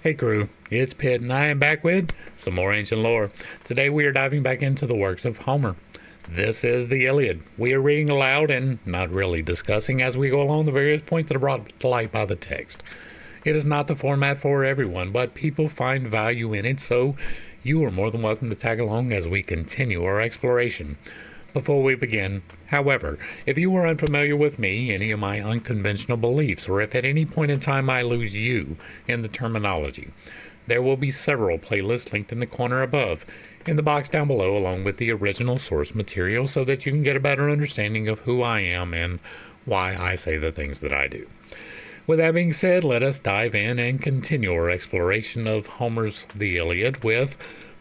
Hey crew, it's Pitt and I am back with some more ancient lore. Today we are diving back into the works of Homer. This is the Iliad. We are reading aloud and not really discussing as we go along the various points that are brought to light by the text. It is not the format for everyone, but people find value in it, so you are more than welcome to tag along as we continue our exploration. Before we begin, however, if you are unfamiliar with me, any of my unconventional beliefs, or if at any point in time I lose you in the terminology, there will be several playlists linked in the corner above, in the box down below, along with the original source material so that you can get a better understanding of who I am and why I say the things that I do. With that being said, let us dive in and continue our exploration of Homer's The Iliad with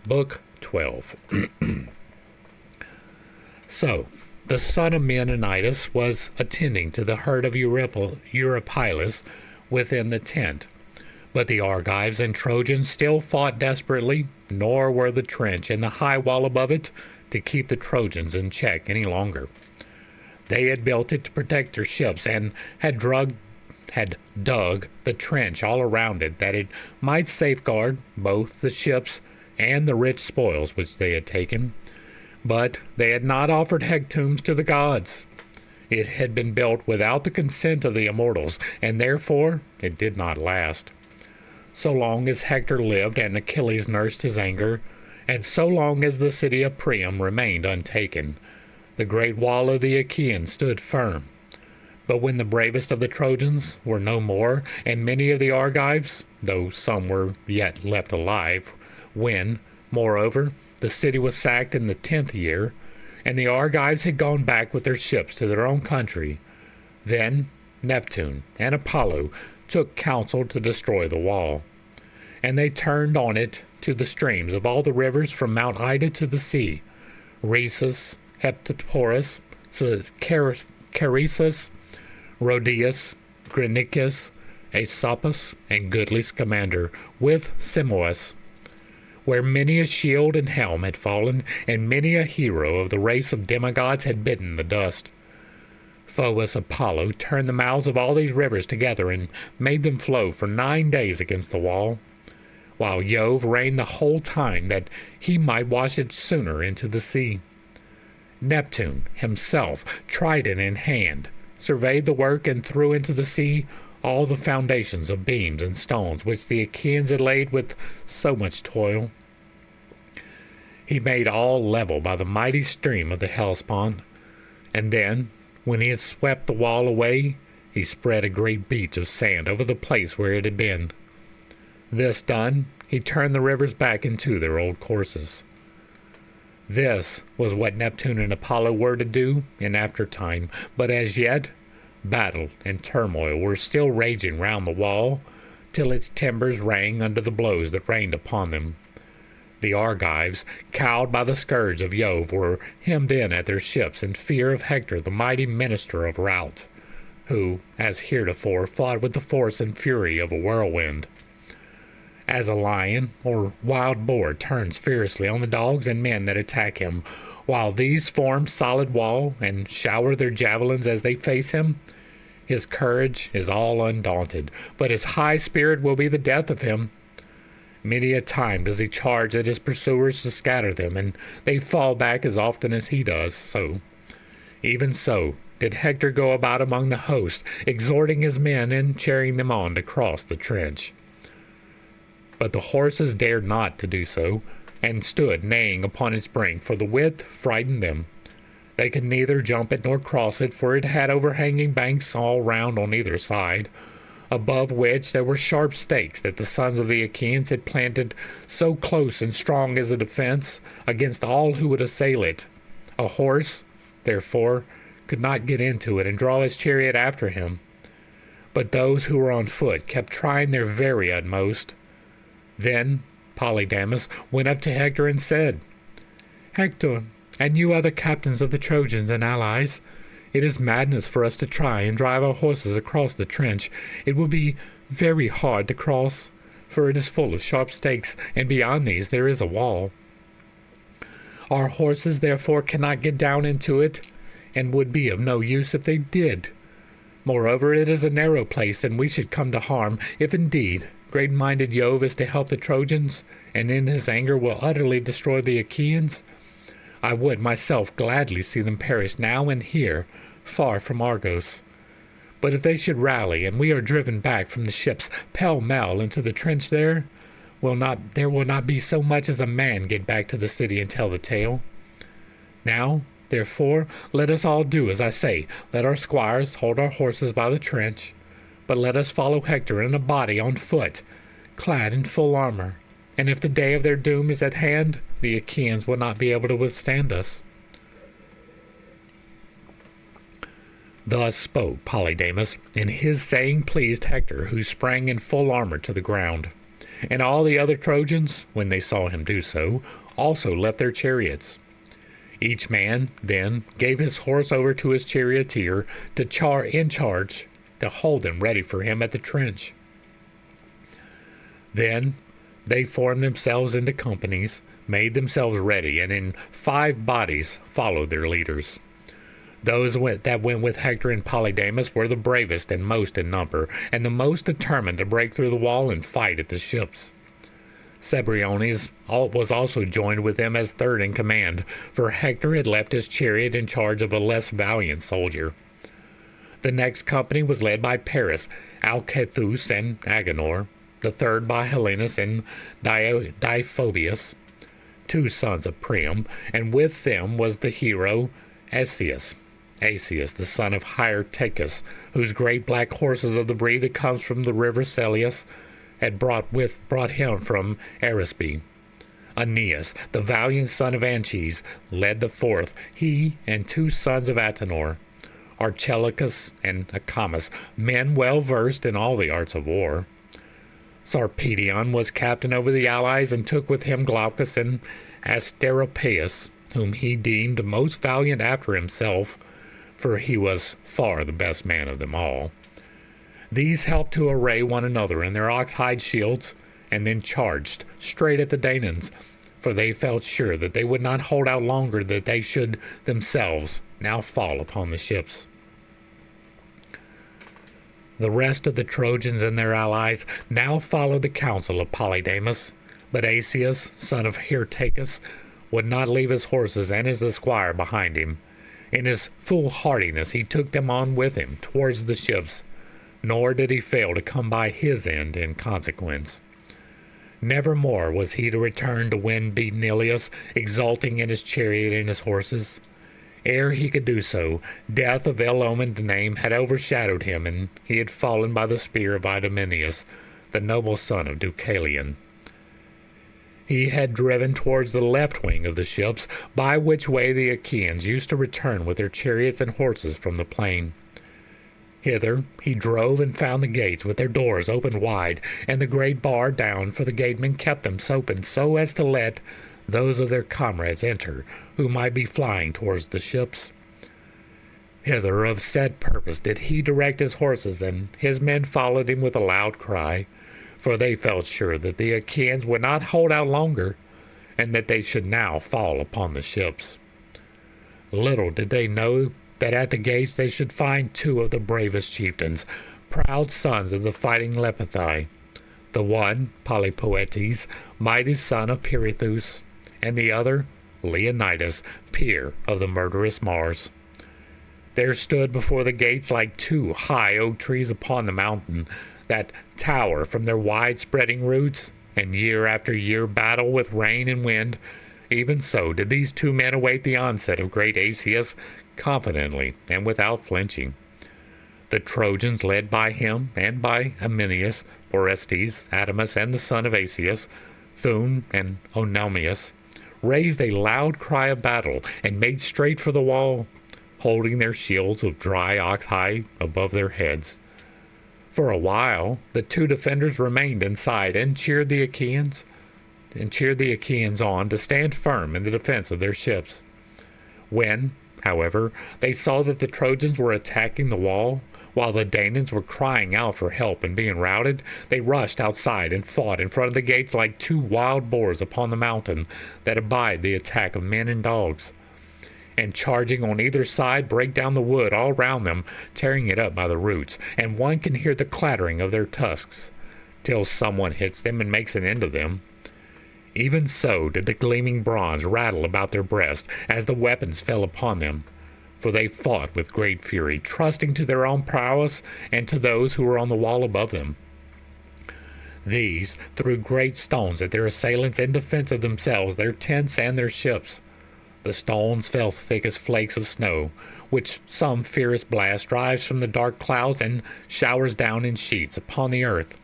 Book 12. So, the son of Menenidas was attending to the herd of Eurypylus within the tent. But the Argives and Trojans still fought desperately, nor were the trench and the high wall above it to keep the Trojans in check any longer. They had built it to protect their ships and had dug the trench all around it that it might safeguard both the ships and the rich spoils which they had taken. But they had not offered hecatomb to the gods. It had been built without the consent of the immortals, and therefore it did not last. So long as Hector lived and Achilles nursed his anger, and so long as the city of Priam remained untaken, the great wall of the Achaeans stood firm. But when the bravest of the Trojans were no more, and many of the Argives, though some were yet left alive, when, moreover, the city was sacked in the 10th year, and the Argives had gone back with their ships to their own country, then Neptune and Apollo took counsel to destroy the wall. And they turned on it to the streams of all the rivers from Mount Ida to the sea, Rhesus, Heptaporus, Carissus, Rhodius, Granicus, Aesopus, and goodly Scamander, with Simois, where many a shield and helm had fallen, and many a hero of the race of demigods had bitten the dust. Phoebus Apollo turned the mouths of all these rivers together and made them flow for 9 days against the wall, while Jove reigned the whole time that he might wash it sooner into the sea. Neptune himself, trident in hand, surveyed the work and threw into the sea all the foundations of beams and stones which the Achaeans had laid with so much toil. He made all level by the mighty stream of the Hellespont, and then, when he had swept the wall away, he spread a great beach of sand over the place where it had been. This done, he turned the rivers back into their old courses. This was what Neptune and Apollo were to do in after time, but as yet battle and turmoil were still raging round the wall, till its timbers rang under the blows that rained upon them. The Argives, cowed by the scourge of Jove, were hemmed in at their ships in fear of Hector, the mighty minister of rout, who, as heretofore, fought with the force and fury of a whirlwind. As a lion or wild boar turns fiercely on the dogs and men that attack him, while these form solid wall and shower their javelins as they face him, his courage is all undaunted, but his high spirit will be the death of him. Many a time does he charge at his pursuers to scatter them, and they fall back as often as he does. Even so did Hector go about among the host, exhorting his men and cheering them on to cross the trench. But the horses dared not to do so, and stood neighing upon its brink, for the width frightened them. They could neither jump it nor cross it, for it had overhanging banks all round on either side, above which there were sharp stakes that the sons of the Achaeans had planted so close and strong as a defense against all who would assail it. A horse, therefore, could not get into it and draw his chariot after him. But those who were on foot kept trying their very utmost. Then Polydamas went up to Hector and said, "Hector, and you other captains of the Trojans and allies, it is madness for us to try and drive our horses across the trench. It will be very hard to cross, for it is full of sharp stakes, and beyond these there is a wall. Our horses therefore cannot get down into it, and would be of no use if they did. Moreover, it is a narrow place, and we should come to harm, if indeed great-minded Jove is to help the Trojans, and in his anger will utterly destroy the Achaeans? I would myself gladly see them perish now and here, far from Argos. But if they should rally, and we are driven back from the ships pell-mell into the trench there will not be so much as a man get back to the city and tell the tale. Now, therefore, let us all do as I say. Let our squires hold our horses by the trench, but let us follow Hector in a body on foot, clad in full armor. And if the day of their doom is at hand, the Achaeans will not be able to withstand us." Thus spoke Polydamas, and his saying pleased Hector, who sprang in full armor to the ground. And all the other Trojans, when they saw him do so, also left their chariots. Each man, then, gave his horse over to his charioteer in charge to hold them ready for him at the trench. Then they formed themselves into companies, made themselves ready, and in 5 bodies followed their leaders. Those that went with Hector and Polydamas were the bravest and most in number, and the most determined to break through the wall and fight at the ships. Cebriones was also joined with them as third in command, for Hector had left his chariot in charge of a less valiant soldier. The next company was led by Paris, Alcethus, and Agenor, the third by Helenus and Diphobius, 2 sons of Priam, and with them was the hero Asius, the son of Hyrtacus, whose great black horses of the breed that comes from the river Celius had brought him from Arisbe. Aeneas, the valiant son of Anchises, led the fourth, he and 2 sons of Atenor, Archelicus and Acamas, men well versed in all the arts of war. Sarpedion was captain over the allies, and took with him Glaucus and Asteropaeus, whom he deemed most valiant after himself, for he was far the best man of them all. These helped to array one another in their ox-hide shields, and then charged straight at the Danaans, for they felt sure that they would not hold out longer, that they should themselves now fall upon the ships. The rest of the Trojans and their allies now followed the counsel of Polydamas, but Asius, son of Hyrtacus, would not leave his horses and his esquire behind him. In his foolhardiness he took them on with him towards the ships, nor did he fail to come by his end in consequence. Nevermore was he to return to wind-beaten Ilios, exulting in his chariot and his horses. Ere he could do so, death of ill-omened name had overshadowed him, and he had fallen by the spear of Idomeneus, the noble son of Deucalion. He had driven towards the left wing of the ships, by which way the Achaeans used to return with their chariots and horses from the plain. Hither he drove and found the gates with their doors opened wide, and the great bar down, for the gatemen kept them open so as to let those of their comrades enter who might be flying towards the ships. Hither of set purpose did he direct his horses, and his men followed him with a loud cry, for they felt sure that the Achaeans would not hold out longer, and that they should now fall upon the ships. Little did they know that at the gates they should find 2 of the bravest chieftains, proud sons of the fighting Lepithai, the one Polypoetes, mighty son of Pirithous, and the other Leonidas, peer of the murderous Mars. There stood before the gates like 2 high oak trees upon the mountain, that tower from their wide-spreading roots, and year after year battle with rain and wind. Even so did these 2 men await the onset of great Asius, confidently and without flinching. The Trojans, led by him and by Amenius, Orestes, Adamas, and the son of Asius, Thun and Onomius, raised a loud cry of battle, and made straight for the wall, holding their shields of dry ox-hide above their heads. For a while the 2 defenders remained inside, and cheered the Achaeans on to stand firm in the defense of their ships. When, however, they saw that the Trojans were attacking the wall, while the Danaans were crying out for help and being routed, they rushed outside and fought in front of the gates like 2 wild boars upon the mountain that abide the attack of men and dogs, and charging on either side break down the wood all round them, tearing it up by the roots, and one can hear the clattering of their tusks. till someone hits them and makes an end of them. Even so did the gleaming bronze rattle about their breasts as the weapons fell upon them. For they fought with great fury, trusting to their own prowess and to those who were on the wall above them. These threw great stones at their assailants in defense of themselves, their tents, and their ships. The stones fell thick as flakes of snow, which some fierce blast drives from the dark clouds and showers down in sheets upon the earth.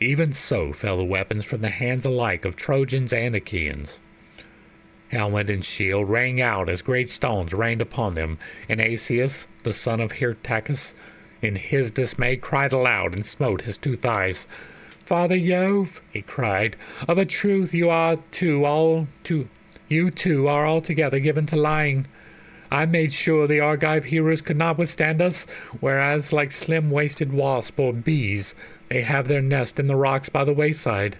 Even so fell the weapons from the hands alike of Trojans and Achaeans. Helmet and shield rang out as great stones rained upon them, and Asius, the son of Hyrtacus, in his dismay cried aloud and smote his two thighs. "Father Jove," he cried, "of a truth you two are altogether given to lying. I made sure the Argive heroes could not withstand us, whereas like slim-waisted wasps or bees they have their nest in the rocks by the wayside.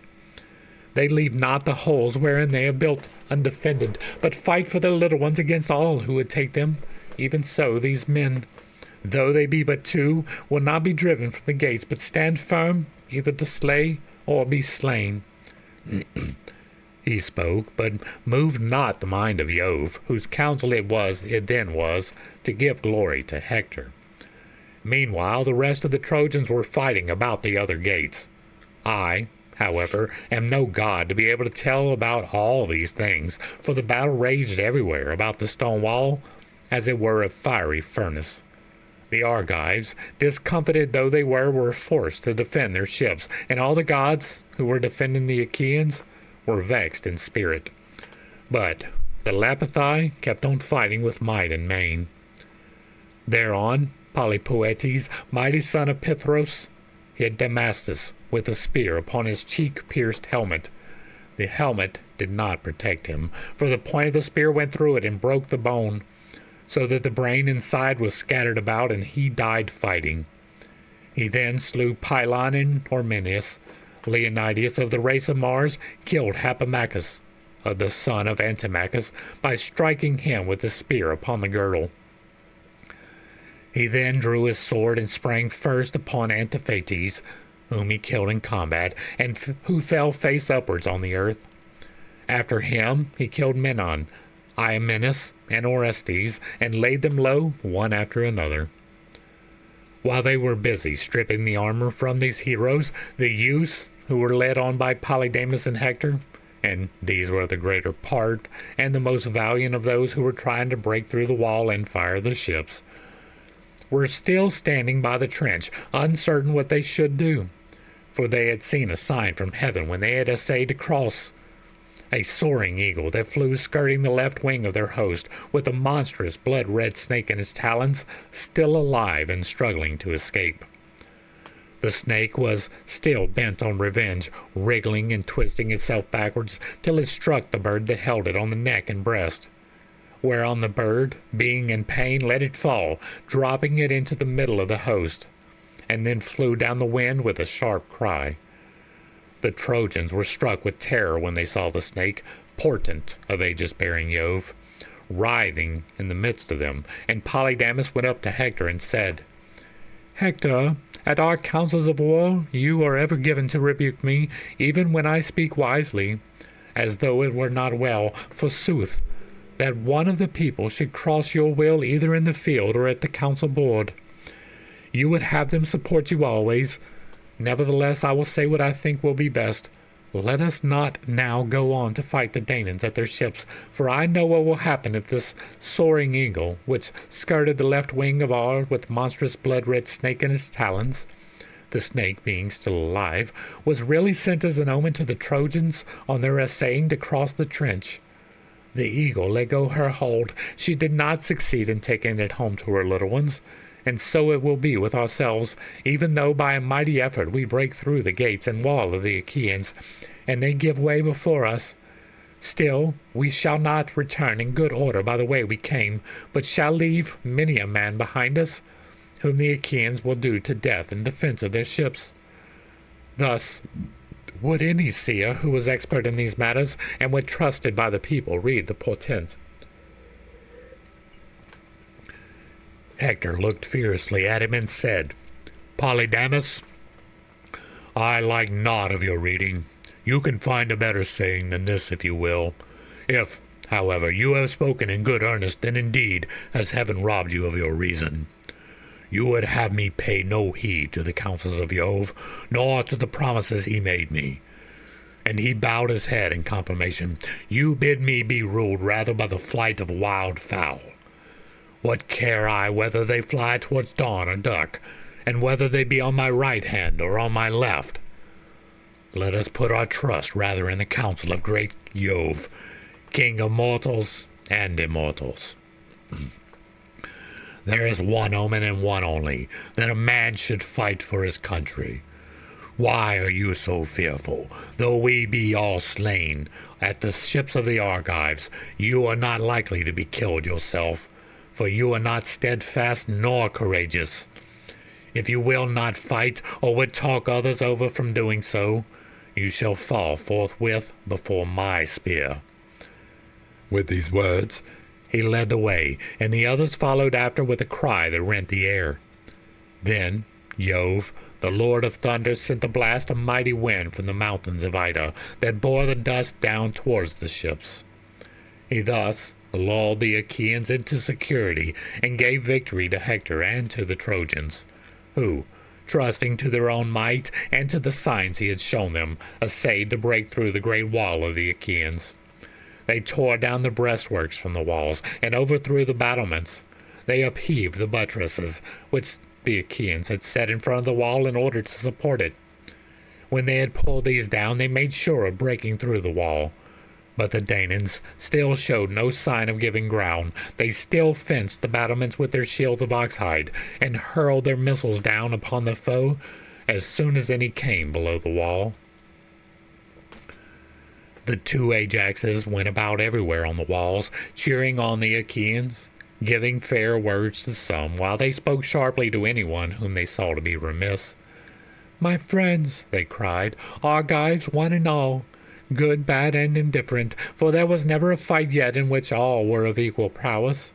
They leave not the holes wherein they have built undefended, but fight for their little ones against all who would take them. Even so these men, though they be but two, will not be driven from the gates, but stand firm, either to slay or be slain." He spoke, but moved not the mind of Jove, whose counsel it then was to give glory to Hector. Meanwhile the rest of the Trojans were fighting about the other gates. I, however, am no god to be able to tell about all these things, for the battle raged everywhere about the stone wall, as it were a fiery furnace. The Argives, discomfited though they were forced to defend their ships, and all the gods who were defending the Achaeans were vexed in spirit. But the Lapithae kept on fighting with might and main. Thereon Polypoetes, mighty son of Pithros, hit Damastus with a spear upon his cheek-pierced helmet. The helmet did not protect him, for the point of the spear went through it and broke the bone, so that the brain inside was scattered about, and he died fighting. He then slew Pylon and Ormenius. Leonidas of the race of Mars killed Hippomachus, the son of Antimachus, by striking him with the spear upon the girdle. He then drew his sword and sprang first upon Antiphates, whom he killed in combat, and who fell face upwards on the earth. After him he killed Menon, Iamenus, and Orestes, and laid them low one after another. While they were busy stripping the armor from these heroes, the youths, who were led on by Polydamas and Hector, and these were the greater part, and the most valiant of those who were trying to break through the wall and fire the ships, were still standing by the trench, uncertain what they should do, for they had seen a sign from heaven when they had essayed to cross. A soaring eagle that flew skirting the left wing of their host, with a monstrous blood-red snake in its talons, still alive and struggling to escape. The snake was still bent on revenge, wriggling and twisting itself backwards till it struck the bird that held it on the neck and breast, whereon the bird, being in pain, let it fall, dropping it into the middle of the host, and then flew down the wind with a sharp cry. The Trojans were struck with terror when they saw the snake, portent of aegis-bearing Jove, writhing in the midst of them, and Polydamas went up to Hector and said, "Hector, at our councils of war you are ever given to rebuke me, even when I speak wisely, as though it were not well, forsooth, that one of the people should cross your will either in the field or at the council board. You would have them support you always. Nevertheless, I will say what I think will be best. Let us not now go on to fight the Danaans at their ships, for I know what will happen if this soaring eagle, which skirted the left wing of ours with monstrous blood-red snake in its talons, the snake being still alive, was really sent as an omen to the Trojans on their essaying to cross the trench. The eagle let go her hold. She did not succeed in taking it home to her little ones, and so it will be with ourselves, even though by a mighty effort we break through the gates and wall of the Achaeans, and they give way before us. Still, we shall not return in good order by the way we came, but shall leave many a man behind us, whom the Achaeans will do to death in defense of their ships. Thus would any seer who was expert in these matters, and was trusted by the people, read the portent." Hector looked fiercely at him and said, "Polydamas, I like not of your reading. You can find a better saying than this if you will. If, however, you have spoken in good earnest, then indeed has heaven robbed you of your reason. You would have me pay no heed to the counsels of Jove, nor to the promises he made me. And he bowed his head in confirmation. You bid me be ruled rather by the flight of wild fowl. What care I whether they fly towards dawn or dusk, and whether they be on my right hand or on my left? Let us put our trust rather in the counsel of great Jove, king of mortals and immortals. There is one omen and one only, that a man should fight for his country. Why are you so fearful? Though we be all slain at the ships of the Argives, you are not likely to be killed yourself, for you are not steadfast nor courageous. If you will not fight, or would talk others over from doing so, you shall fall forthwith before my spear." With these words, he led the way, and the others followed after with a cry that rent the air. Then Jove, the Lord of Thunder, sent a blast of mighty wind from the mountains of Ida that bore the dust down towards the ships. He thus lulled the Achaeans into security and gave victory to Hector and to the Trojans, who, trusting to their own might and to the signs he had shown them, essayed to break through the great wall of the Achaeans. They tore down the breastworks from the walls and overthrew the battlements. They upheaved the buttresses, which the Achaeans had set in front of the wall in order to support it. When they had pulled these down, they made sure of breaking through the wall. But the Danaans still showed no sign of giving ground. They still fenced the battlements with their shields of oxhide, and hurled their missiles down upon the foe as soon as any came below the wall. The two Ajaxes went about everywhere on the walls, cheering on the Achaeans, giving fair words to some, while they spoke sharply to anyone whom they saw to be remiss. "My friends," they cried, "Argives one and all, good, bad, and indifferent, for there was never a fight yet in which all were of equal prowess.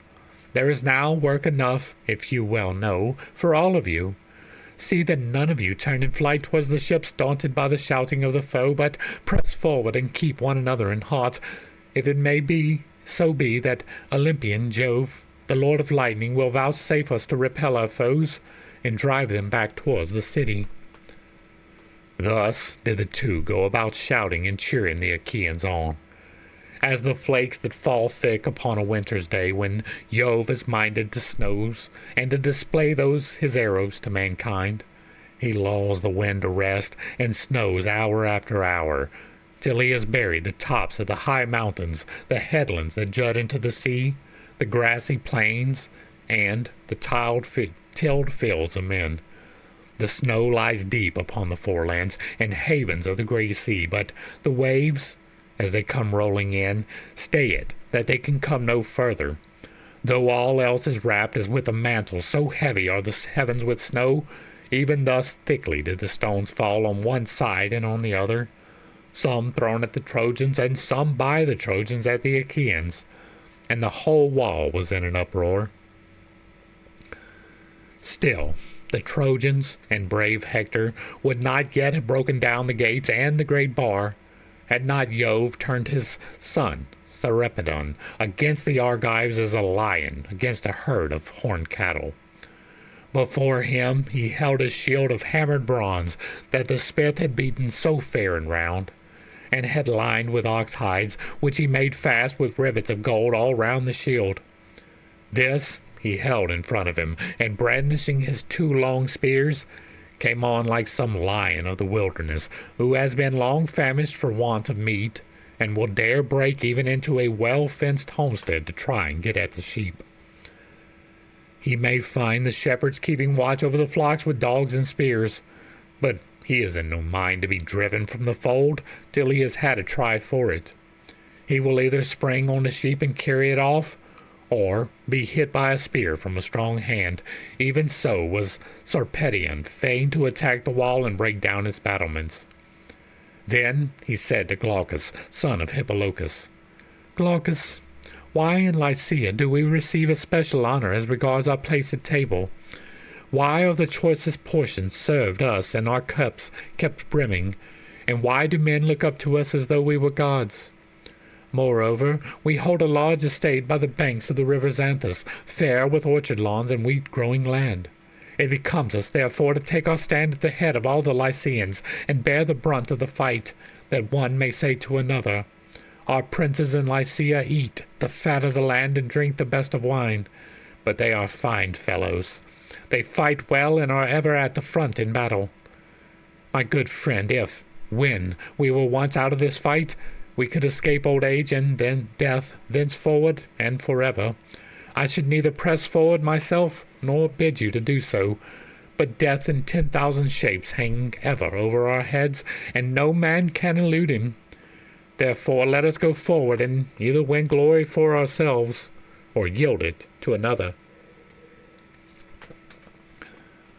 There is now work enough, if you well know, for all of you. See that none of you turn in flight towards the ships daunted by the shouting of the foe, but press forward and keep one another in heart, if it may be that Olympian Jove, the Lord of Lightning, will vouchsafe us to repel our foes and drive them back towards the city." Thus did the two go about shouting and cheering the Achaeans on. As the flakes that fall thick upon a winter's day when Jove is minded to snows and to display his arrows to mankind, he lulls the wind to rest and snows hour after hour, till he has buried the tops of the high mountains, the headlands that jut into the sea, the grassy plains, and the tilled fields of men. The snow lies deep upon the forelands and havens of the great sea, but the waves, as they come rolling in, stay it, that they can come no further. Though all else is wrapped as with a mantle, so heavy are the heavens with snow, even thus thickly did the stones fall on one side and on the other, some thrown at the Trojans, and some by the Trojans at the Achaeans, and the whole wall was in an uproar. Still, the Trojans and brave Hector would not yet have broken down the gates and the great bar, had not Jove turned his son, Sarpedon, against the Argives as a lion against a herd of horned cattle. Before him he held a shield of hammered bronze that the smith had beaten so fair and round, and had lined with ox hides, which he made fast with rivets of gold all round the shield. This he held in front of him, and brandishing his two long spears, came on like some lion of the wilderness, who has been long famished for want of meat, and will dare break even into a well-fenced homestead to try and get at the sheep. He may find the shepherds keeping watch over the flocks with dogs and spears, but he is in no mind to be driven from the fold till he has had a try for it. He will either spring on the sheep and carry it off, or be hit by a spear from a strong hand. Even so was Sarpedon fain to attack the wall and break down its battlements. Then he said to Glaucus, son of Hippolochus, "Glaucus, why in Lycia do we receive a special honor as regards our place at table? Why are the choicest portions served us and our cups kept brimming? And why do men look up to us as though we were gods? Moreover, we hold a large estate by the banks of the river Xanthus, fair with orchard lawns and wheat-growing land. It becomes us, therefore, to take our stand at the head of all the Lycians, and bear the brunt of the fight, that one may say to another, Our princes in Lycia eat the fat of the land and drink the best of wine. But they are fine fellows. They fight well and are ever at the front in battle. My good friend, if, when we were once out of this fight, we could escape old age and then death thenceforward and forever, I should neither press forward myself nor bid you to do so, but death in 10,000 shapes hang ever over our heads, and no man can elude him. Therefore let us go forward and either win glory for ourselves or yield it to another.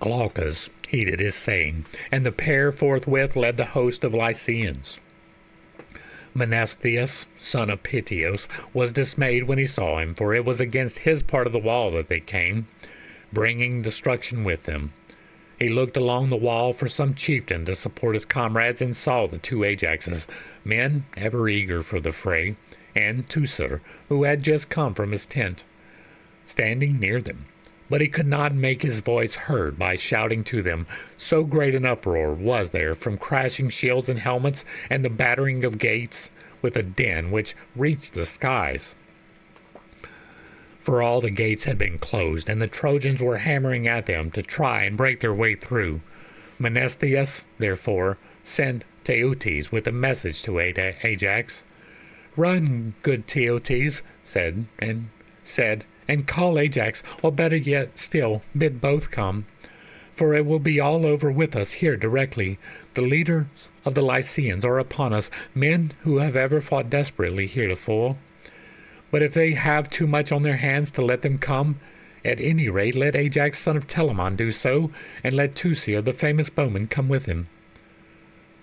Glaucus heeded his saying, and the pair forthwith led the host of Lycians. Menestheus, son of Pythios, was dismayed when he saw him, for it was against his part of the wall that they came, bringing destruction with them. He looked along the wall for some chieftain to support his comrades, and saw the two Ajaxes, men ever eager for the fray, and Teucer, who had just come from his tent, standing near them. But he could not make his voice heard by shouting to them, so great an uproar was there from crashing shields and helmets and the battering of gates, with a din which reached the skies. For all the gates had been closed, and the Trojans were hammering at them to try and break their way through. Menestheus, therefore, sent Teutes with a message to Ajax. "Run, good Teutes," said, and call Ajax, or better yet still, bid both come. For it will be all over with us here directly. The leaders of the Lycians are upon us, men who have ever fought desperately heretofore. But if they have too much on their hands to let them come, at any rate let Ajax son of Telamon do so, and let Teucer the famous bowman come with him."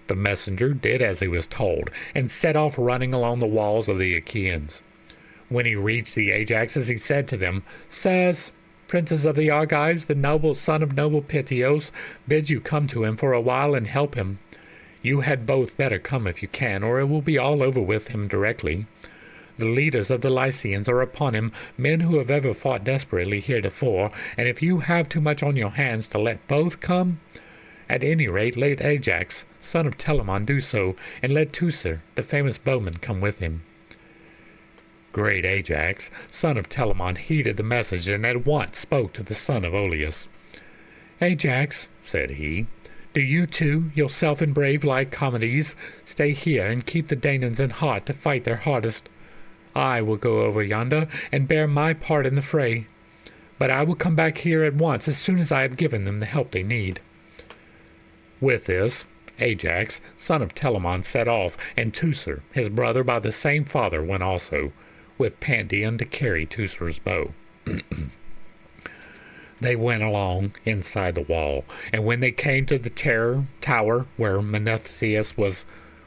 The messenger did as he was told, and set off running along the walls of the Achaeans. When he reached the Ajaxes, he said to them, "Sirs, princes of the Argives, the noble son of noble Pythios bids you come to him for a while and help him. You had both better come if you can, or it will be all over with him directly. The leaders of the Lycians are upon him, men who have ever fought desperately heretofore, and if you have too much on your hands to let both come, at any rate let Ajax, son of Telamon, do so, and let Teucer, the famous bowman, come with him." Great Ajax, son of Telamon, heeded the message, and at once spoke to the son of Oileus. "Ajax," said he, "do you too, yourself and brave Lycomedes, stay here and keep the Danaans in heart to fight their hardest. I will go over yonder and bear my part in the fray, but I will come back here at once as soon as I have given them the help they need." With this, Ajax, son of Telamon, set off, and Teucer, his brother by the same father, went also, with Pandion to carry Teucer's bow. They went along inside the wall, and when they came to the tower where Menestheus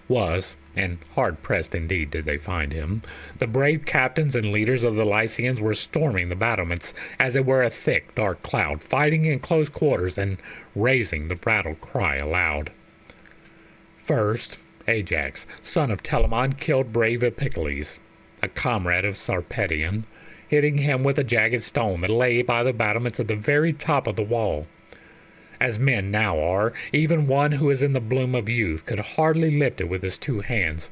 was, and hard-pressed indeed did they find him, the brave captains and leaders of the Lycians were storming the battlements as it were a thick, dark cloud, fighting in close quarters and raising the battle cry aloud. First, Ajax, son of Telamon, killed brave Epicles, a comrade of Sarpedion, hitting him with a jagged stone that lay by the battlements at the very top of the wall. As men now are, even one who is in the bloom of youth could hardly lift it with his two hands.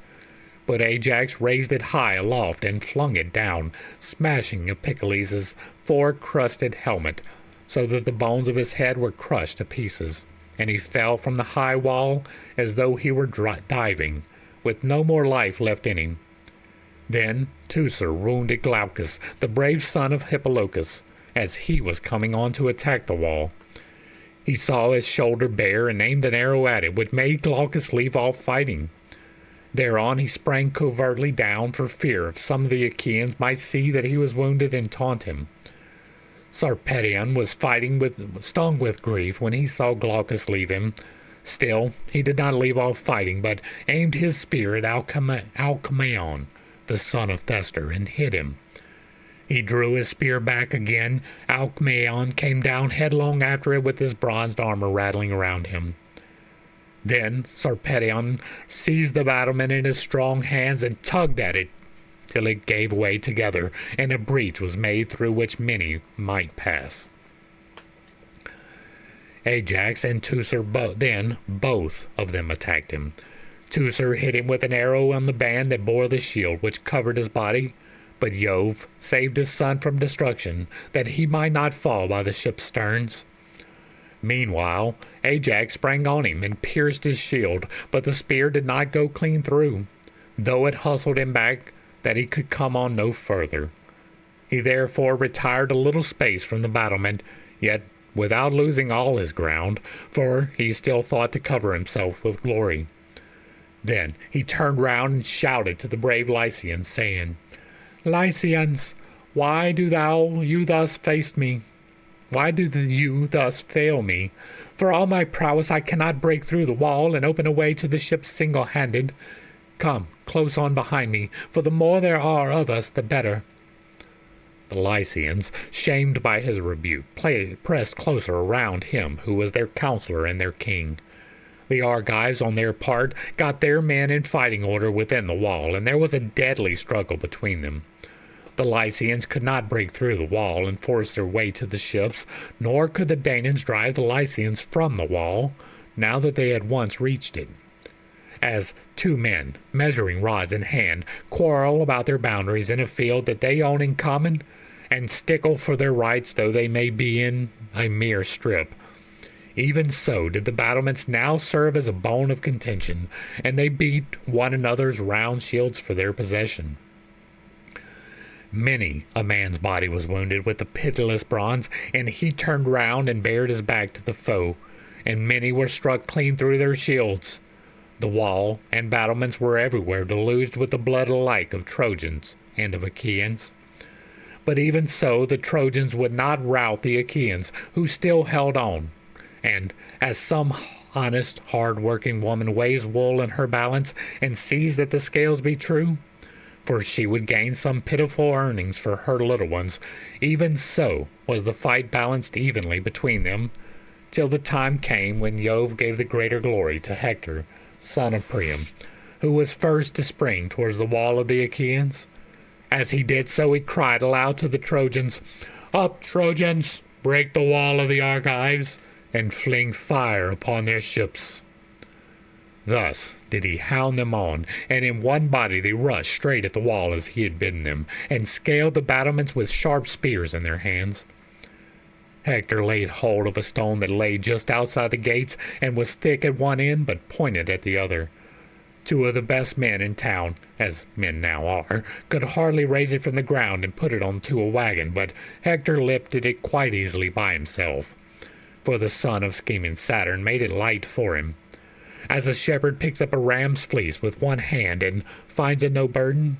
But Ajax raised it high aloft and flung it down, smashing Epicles' four-crusted helmet, so that the bones of his head were crushed to pieces, and he fell from the high wall as though he were diving, with no more life left in him. Then Teucer wounded Glaucus, the brave son of Hippolochus, as he was coming on to attack the wall. He saw his shoulder bare and aimed an arrow at it, which made Glaucus leave off fighting. Thereon he sprang covertly down for fear some of the Achaeans might see that he was wounded and taunt him. Sarpedion was stung with grief when he saw Glaucus leave him. Still, he did not leave off fighting, but aimed his spear at Alcmaeon, the son of Thestor, and hit him. He drew his spear back again. Alcmaeon came down headlong after it with his bronzed armor rattling around him. Then Sarpedon seized the battlement in his strong hands and tugged at it till it gave way together, and a breach was made through which many might pass. Ajax and Teucer both of them attacked him. Teucer hit him with an arrow on the band that bore the shield which covered his body, but Jove saved his son from destruction, that he might not fall by the ship's sterns. Meanwhile, Ajax sprang on him and pierced his shield, but the spear did not go clean through, though it hustled him back that he could come on no further. He therefore retired a little space from the battlement, yet without losing all his ground, for he still thought to cover himself with glory. Then he turned round and shouted to the brave Lycians, saying, "Lycians, why do you thus face me? Why do you thus fail me? For all my prowess I cannot break through the wall and open a way to the ship single-handed. Come close on behind me, for the more there are of us, the better." The Lycians, shamed by his rebuke, pressed closer around him who was their counselor and their king. The Argives, on their part, got their men in fighting order within the wall, and there was a deadly struggle between them. The Lycians could not break through the wall and force their way to the ships, nor could the Danaans drive the Lycians from the wall, now that they had once reached it. As two men, measuring rods in hand, quarrel about their boundaries in a field that they own in common, and stickle for their rights though they may be in a mere strip, even so did the battlements now serve as a bone of contention, and they beat one another's round shields for their possession. Many a man's body was wounded with the pitiless bronze, and he turned round and bared his back to the foe, and many were struck clean through their shields. The wall and battlements were everywhere deluged with the blood alike of Trojans and of Achaeans. But even so the Trojans would not rout the Achaeans, who still held on, and as some honest, hard-working woman weighs wool in her balance and sees that the scales be true, for she would gain some pitiful earnings for her little ones, even so was the fight balanced evenly between them, till the time came when Jove gave the greater glory to Hector, son of Priam, who was first to spring towards the wall of the Achaeans. As he did so, he cried aloud to the Trojans, "Up, Trojans! Break the wall of the Argives, and fling fire upon their ships." Thus did he hound them on, and in one body they rushed straight at the wall as he had bidden them, and scaled the battlements with sharp spears in their hands. Hector laid hold of a stone that lay just outside the gates, and was thick at one end but pointed at the other. Two of the best men in town, as men now are, could hardly raise it from the ground and put it onto a wagon, but Hector lifted it quite easily by himself, for the son of scheming Saturn made it light for him. As a shepherd picks up a ram's fleece with one hand and finds it no burden,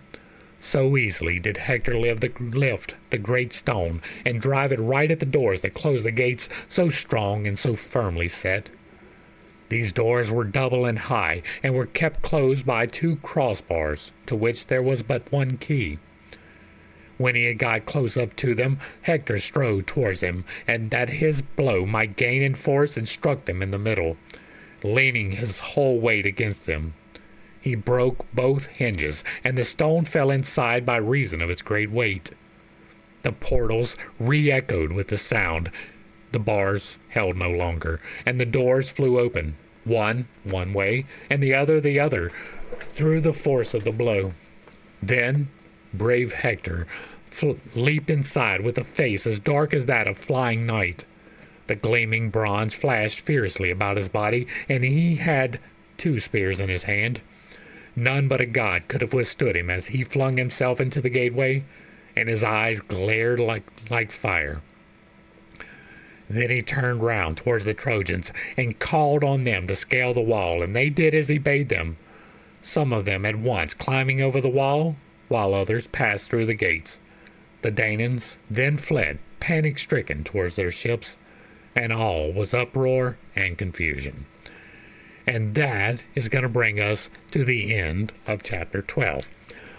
so easily did Hector lift the great stone and drive it right at the doors that closed the gates, so strong and so firmly set. These doors were double and high, and were kept closed by two crossbars, to which there was but one key. When he had got close up to them, Hector strode towards him, and that his blow might gain in force, and struck them in the middle, leaning his whole weight against them. He broke both hinges, and the stone fell inside by reason of its great weight. The portals re-echoed with the sound. The bars held no longer, and the doors flew open, one way, and the other, through the force of the blow. Then brave Hector leaped inside with a face as dark as that of flying night. The gleaming bronze flashed fiercely about his body, and he had 2 spears in his hand. None but a god could have withstood him as he flung himself into the gateway, and his eyes glared like fire. Then he turned round towards the Trojans and called on them to scale the wall, and they did as he bade them, some of them at once climbing over the wall, while others passed through the gates. The Danaans then fled, panic-stricken, towards their ships, and all was uproar and confusion. And that is going to bring us to the end of chapter 12.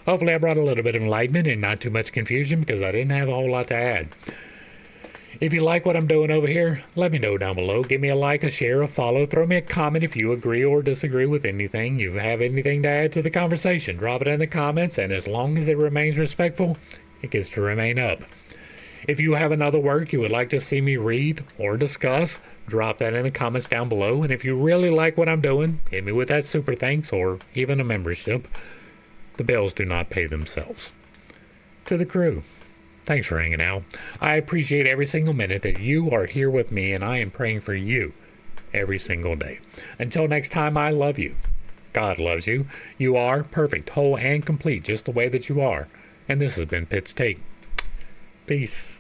Hopefully I brought a little bit of enlightenment and not too much confusion, because I didn't have a whole lot to add. If you like what I'm doing over here, let me know down below. Give me a like, a share, a follow. Throw me a comment if you agree or disagree with anything. You have anything to add to the conversation, drop it in the comments, and as long as it remains respectful, it gets to remain up. If you have another work you would like to see me read or discuss, drop that in the comments down below. And if you really like what I'm doing, hit me with that super thanks or even a membership. The bills do not pay themselves. To the crew, thanks for hanging out. I appreciate every single minute that you are here with me, and I am praying for you every single day. Until next time, I love you. God loves you. You are perfect, whole, and complete just the way that you are. And this has been Pitt's Take. Peace.